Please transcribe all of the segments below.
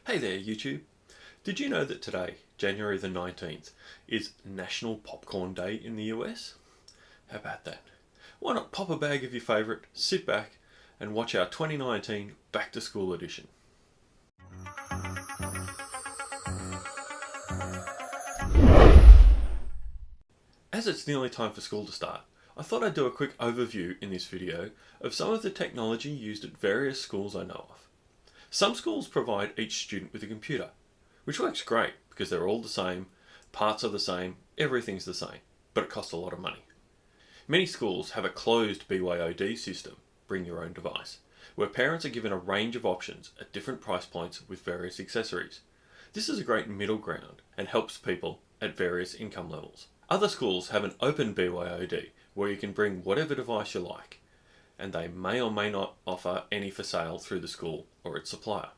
Hey there YouTube. Did you know that today, January the 19th, is National Popcorn Day in the US? How about that? Why not pop a bag of your favourite, sit back and watch our 2019 Back to School edition. As it's nearly time for school to start, I thought I'd do a quick overview in this video of some of the technology used at various schools I know of. Some schools provide each student with a computer, which works great because they're all the same, parts are the same, everything's the same, but it costs a lot of money. Many schools have a closed BYOD system, bring your own device, where parents are given a range of options at different price points with various accessories. This is a great middle ground and helps people at various income levels. Other schools have an open BYOD where you can bring whatever device you like, and they may or may not offer any for sale through the school or its supplier.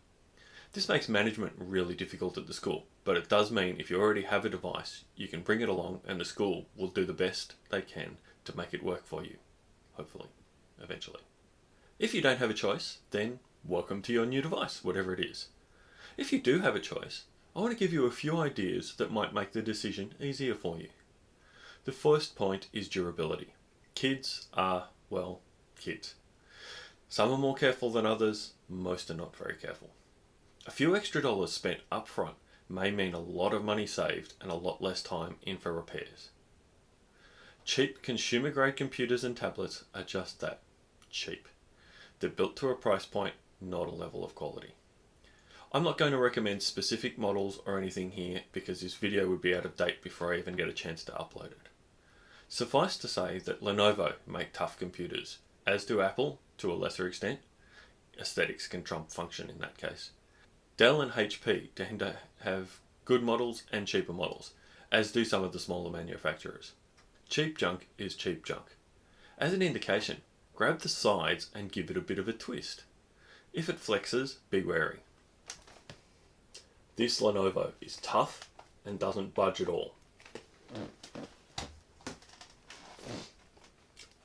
This makes management really difficult at the school, but it does mean if you already have a device, you can bring it along and the school will do the best they can to make it work for you, hopefully, eventually. If you don't have a choice, then welcome to your new device, whatever it is. If you do have a choice, I want to give you a few ideas that might make the decision easier for you. The first point is durability. Kids are, well, kids. Some are more careful than others, most are not very careful. A few extra dollars spent up front may mean a lot of money saved and a lot less time in for repairs. Cheap consumer grade computers and tablets are just that, cheap. They're built to a price point, not a level of quality. I'm not going to recommend specific models or anything here because this video would be out of date before I even get a chance to upload it. Suffice to say that Lenovo make tough computers, as do Apple to a lesser extent. Aesthetics can trump function in that case. Dell and HP tend to have good models and cheaper models, as do some of the smaller manufacturers. Cheap junk is cheap junk. As an indication, grab the sides and give it a bit of a twist. If it flexes, be wary. This Lenovo is tough and doesn't budge at all.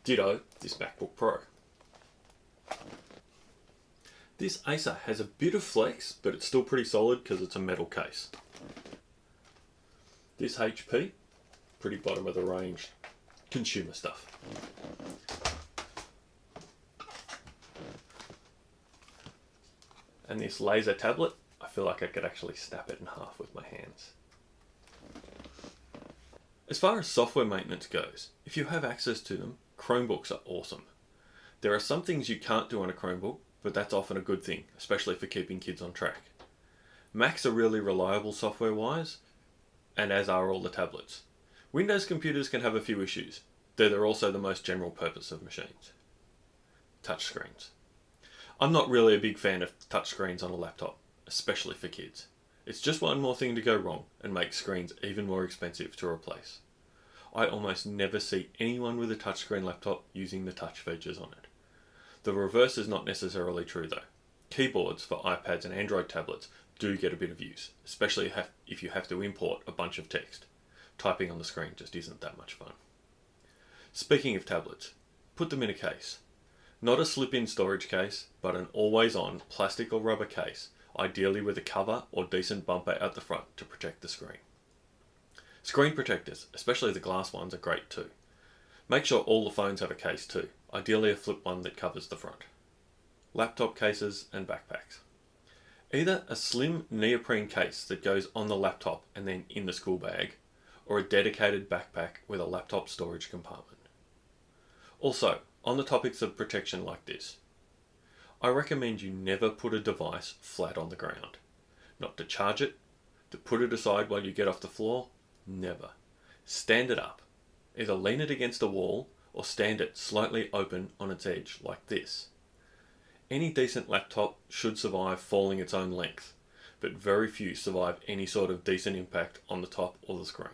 Ditto this MacBook Pro. This Acer has a bit of flex, but it's still pretty solid because it's a metal case. This HP, pretty bottom of the range consumer stuff. And this laser tablet, I feel like I could actually snap it in half with my hands. As far as software maintenance goes, if you have access to them, Chromebooks are awesome. There are some things you can't do on a Chromebook, but that's often a good thing, especially for keeping kids on track. Macs are really reliable software-wise, and as are all the tablets. Windows computers can have a few issues, though they're also the most general purpose of machines. Touchscreens. I'm not really a big fan of touchscreens on a laptop, especially for kids. It's just one more thing to go wrong and make screens even more expensive to replace. I almost never see anyone with a touchscreen laptop using the touch features on it. The reverse is not necessarily true though. Keyboards for iPads and Android tablets do get a bit of use, especially if you have to import a bunch of text. Typing on the screen just isn't that much fun. Speaking of tablets, put them in a case. Not a slip-in storage case, but an always-on plastic or rubber case, ideally with a cover or decent bumper at the front to protect the screen. Screen protectors, especially the glass ones, are great too. Make sure all the phones have a case too, ideally a flip one that covers the front. Laptop cases and backpacks. Either a slim neoprene case that goes on the laptop and then in the school bag, or a dedicated backpack with a laptop storage compartment. Also, on the topics of protection like this, I recommend you never put a device flat on the ground. Not to charge it, to put it aside while you get off the floor, never. Stand it up. Either lean it against a wall or stand it slightly open on its edge like this. Any decent laptop should survive falling its own length, but very few survive any sort of decent impact on the top or the screen.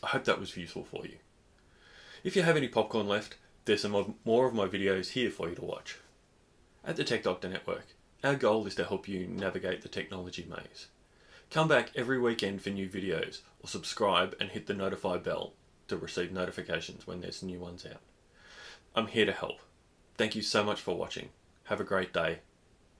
I hope that was useful for you. If you have any popcorn left, there's some more of my videos here for you to watch. At the Tech Doctor Network, our goal is to help you navigate the technology maze. Come back every weekend for new videos, or subscribe and hit the notify bell to receive notifications when there's new ones out. I'm here to help. Thank you so much for watching. Have a great day.